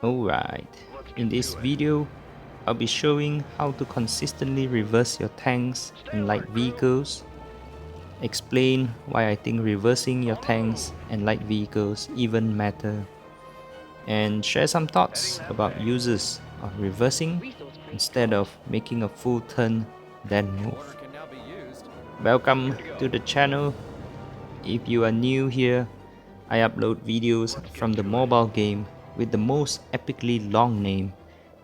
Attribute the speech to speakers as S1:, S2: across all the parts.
S1: Alright, in this video, I'll be showing how to consistently reverse your tanks and light vehicles, explain why I think reversing your tanks and light vehicles even matter, and share some thoughts about uses of reversing instead of making a full turn then move. Welcome to the channel. If you are new here, I upload videos from the mobile game with the most epically long name,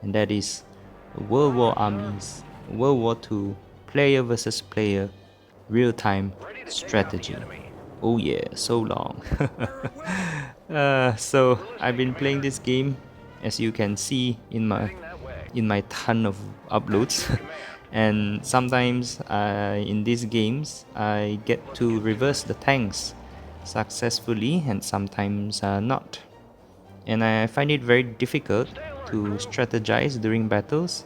S1: and that is World War Armies, World War II, player versus player, real-time strategy. Oh yeah, so long. So I've been playing this game, as you can see in my ton of uploads. And sometimes in these games I get to reverse the tanks successfully and sometimes not. And I find it very difficult to strategize during battles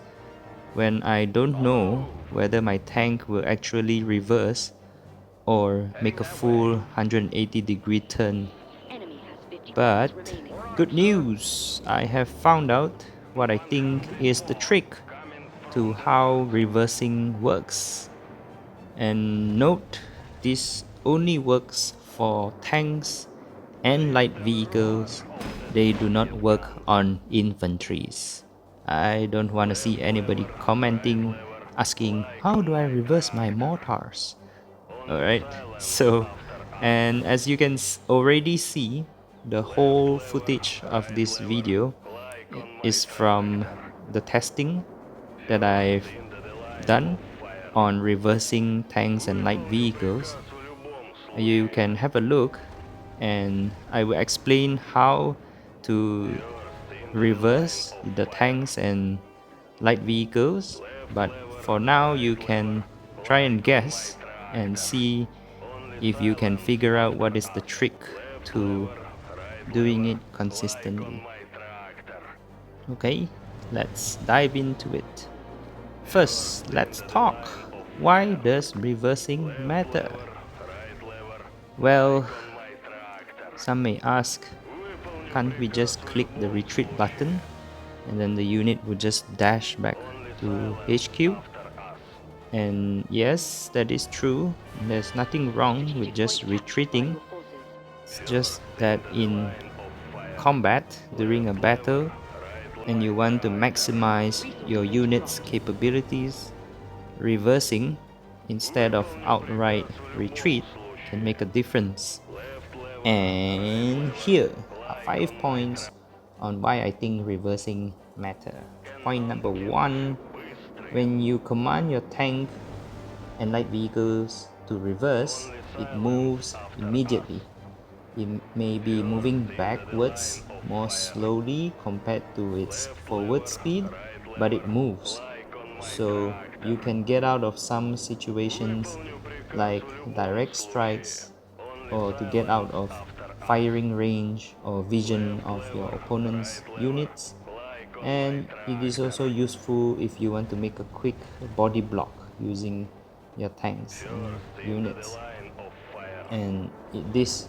S1: when I don't know whether my tank will actually reverse or make a full 180-degree turn. But good news! I have found out what I think is the trick to how reversing works. And note, this only works for tanks and light vehicles. They do not work on infantries. I don't want to see anybody commenting, asking, how do I reverse my mortars? Alright, so, and as you can already see, the whole footage of this video is from the testing that I've done on reversing tanks and light vehicles. You can have a look and I will explain how to reverse the tanks and light vehicles, but for now you can try and guess and see if you can figure out what is the trick to doing it consistently. Okay, let's dive into it. First, let's talk. Why does reversing matter? Well, some may ask, can't we just click the retreat button and then the unit would just dash back to HQ? And yes, that is true. There's nothing wrong with just retreating. It's just that in combat, during a battle, and you want to maximize your unit's capabilities, reversing instead of outright retreat can make a difference. And here are 5 points on why I think reversing matter. Point number 1, when you command your tank and light vehicles to reverse, it moves immediately. It may be moving backwards more slowly compared to its forward speed, but it moves. So you can get out of some situations like direct strikes, or to get out of firing range or vision of your opponent's units. And it is also useful if you want to make a quick body block using your tanks and units. And this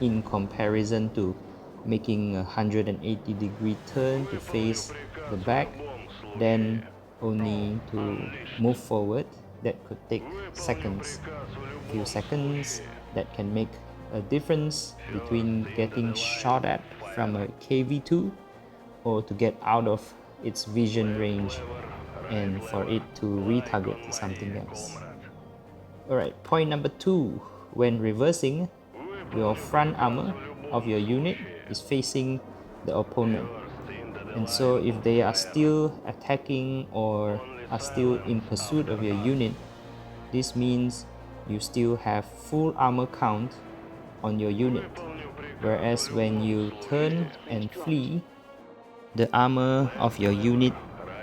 S1: in comparison to making a 180-degree turn to face the back, then only to move forward, that could take seconds. A few seconds that can make a difference between getting shot at from a KV2 or to get out of its vision range and for it to retarget something else. Alright, point number 2. When reversing, your front armor of your unit is facing the opponent. And so if they are still attacking or are still in pursuit of your unit, this means you still have full armor count on your unit. Whereas when you turn and flee, the armor of your unit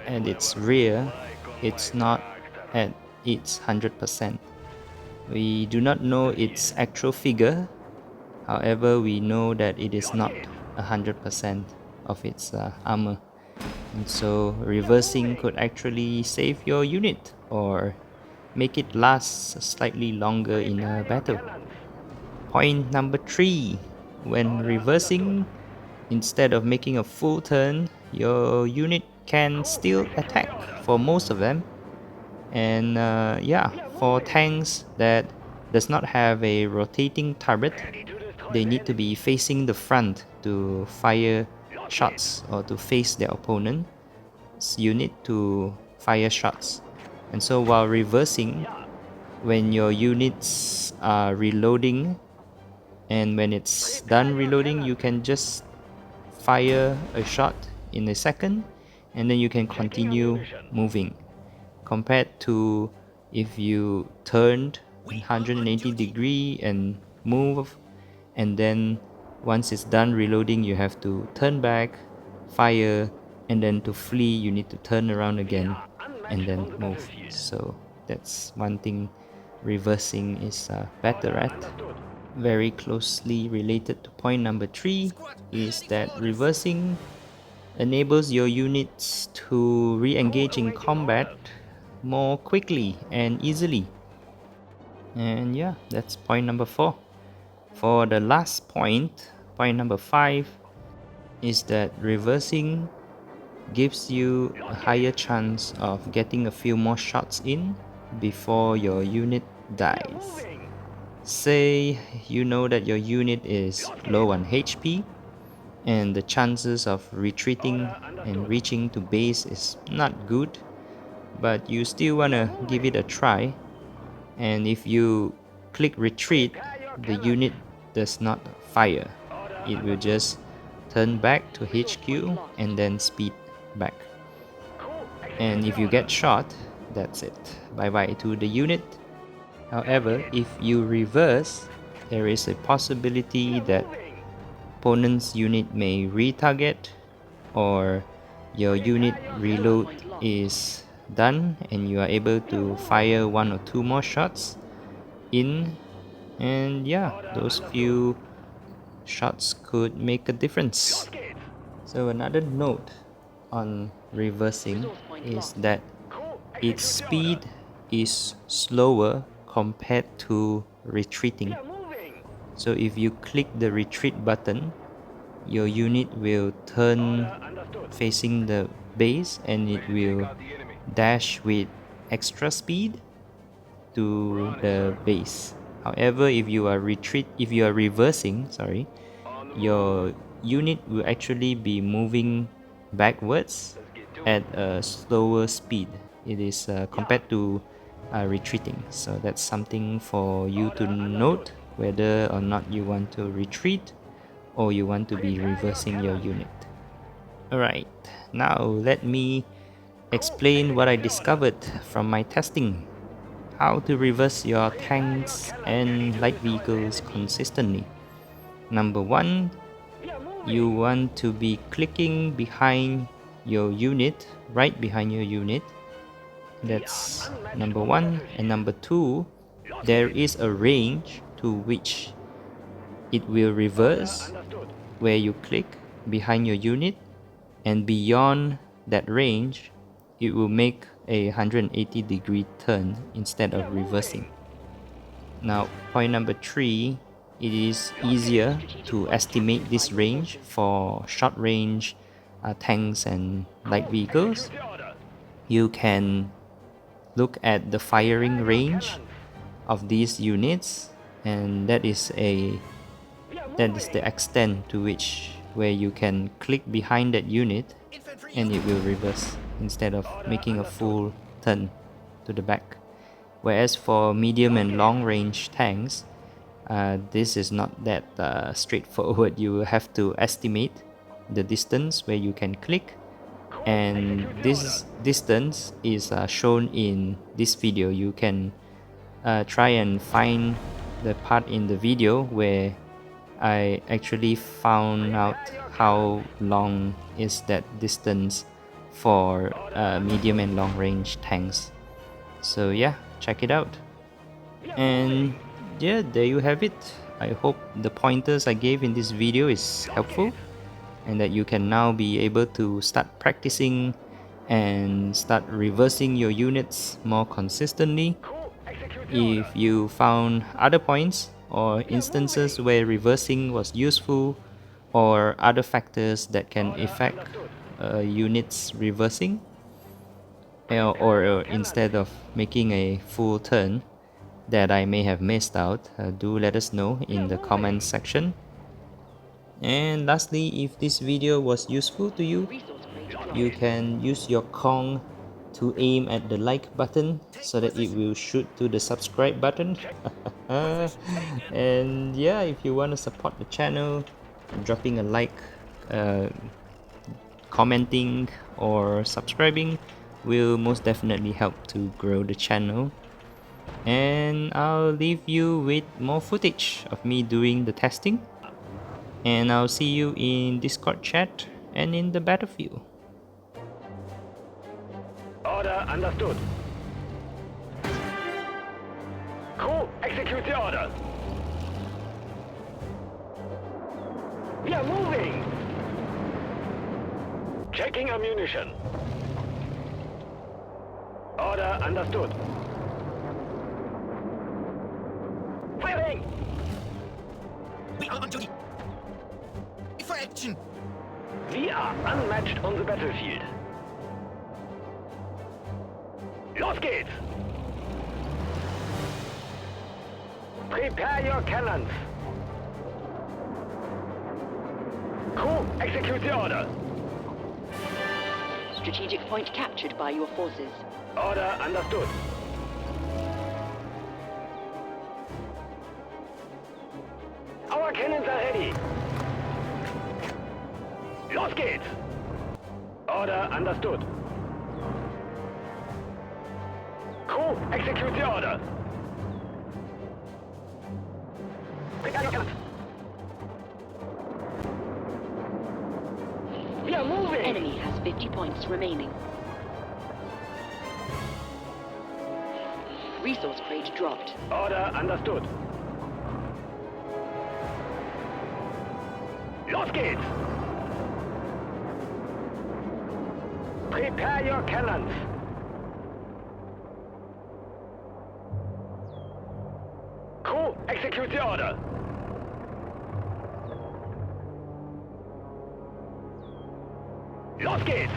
S1: at its rear, it's not at its 100%. We do not know its actual figure. However, we know that it is not 100% of its armor. And so reversing could actually save your unit or make it last slightly longer in a battle. Point number 3. When reversing, instead of making a full turn, your unit can still attack for most of them. And yeah, for tanks that does not have a rotating turret, they need to be facing the front to fire shots, or to face their opponent's unit to fire shots. And so while reversing, when your units are reloading, and when it's done reloading, you can just fire a shot in a second, and then you can continue moving, compared to if you turned 180 degree and move, and then once it's done reloading, you have to turn back, fire, and then to flee you need to turn around again and then move. So that's one thing reversing is better at. Very closely related to point number 3 is that reversing enables your units to re-engage in combat more quickly and easily. And yeah, that's point number 4. For the last point, point number 5, is that reversing gives you a higher chance of getting a few more shots in before your unit dies. Say you know that your unit is low on HP, and the chances of retreating and reaching to base is not good, but you still wanna give it a try. And if you click retreat, the unit does not fire. It will just turn back to HQ and then speed back. And if you get shot, that's it. Bye bye to the unit. However, if you reverse, there is a possibility that opponent's unit may retarget, or your unit reload is done and you are able to fire 1 or 2 more shots in, and yeah, those few shots could make a difference. So another note on reversing is that its speed is slower compared to retreating. So if you click the retreat button, your unit will turn facing the base and it will dash with extra speed to the base. However, if you are reversing, your unit will actually be moving backwards at a slower speed. It is compared to retreating. So that's something for you to note, whether or not you want to retreat or you want to be reversing your unit. Alright, now let me explain what I discovered from my testing. How to reverse your tanks and light vehicles consistently. Number 1, you want to be clicking behind your unit, right behind your unit. That's number 1. And number 2, there is a range to which it will reverse, where you click behind your unit, and beyond that range it will make a 180 degree turn instead of reversing. Now, point number 3, it is easier to estimate this range for short range tanks and light vehicles. You can look at the firing range of these units, and that is the extent to which where you can click behind that unit and it will reverse instead of making a full turn to the back. Whereas for medium and long range tanks, this is not that straightforward. You will have to estimate the distance where you can click, and this distance is shown in this video. You can try and find the part in the video where I actually found out how long is that distance for medium and long range tanks. So yeah, check it out. And yeah, there you have it. I hope the pointers I gave in this video is helpful, and that you can now be able to start practicing and start reversing your units more consistently. If you found other points or instances where reversing was useful, or other factors that can affect units reversing, or instead of making a full turn that I may have missed out, do let us know in the comment section. And lastly, if this video was useful to you, you can use your Kong to aim at the like button so that it will shoot to the subscribe button. And yeah, if you want to support the channel, dropping a like, commenting or subscribing will most definitely help to grow the channel. And I'll leave you with more footage of me doing the testing, and I'll see you in Discord chat and in the battlefield.
S2: Order understood. Crew, execute the order. We are moving. Checking ammunition. Order understood. Firing!
S3: We are on duty. For action.
S2: We are unmatched on the battlefield. Los geht's! Prepare your cannons. Crew, execute the order.
S4: Strategic point captured by your forces.
S2: Order understood. Our cannons are ready. Los geht's! Order understood. Crew, execute the order. Prepare your cannons. We are moving!
S4: Enemy has 50 points remaining. Resource crate dropped.
S2: Order understood. Los geht's! Prepare your cannons. Crew, execute the order. Los geht's!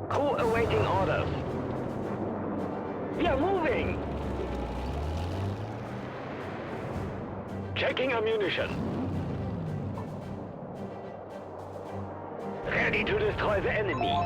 S2: Crew awaiting orders. We are moving! Checking ammunition. Ready to destroy the enemy.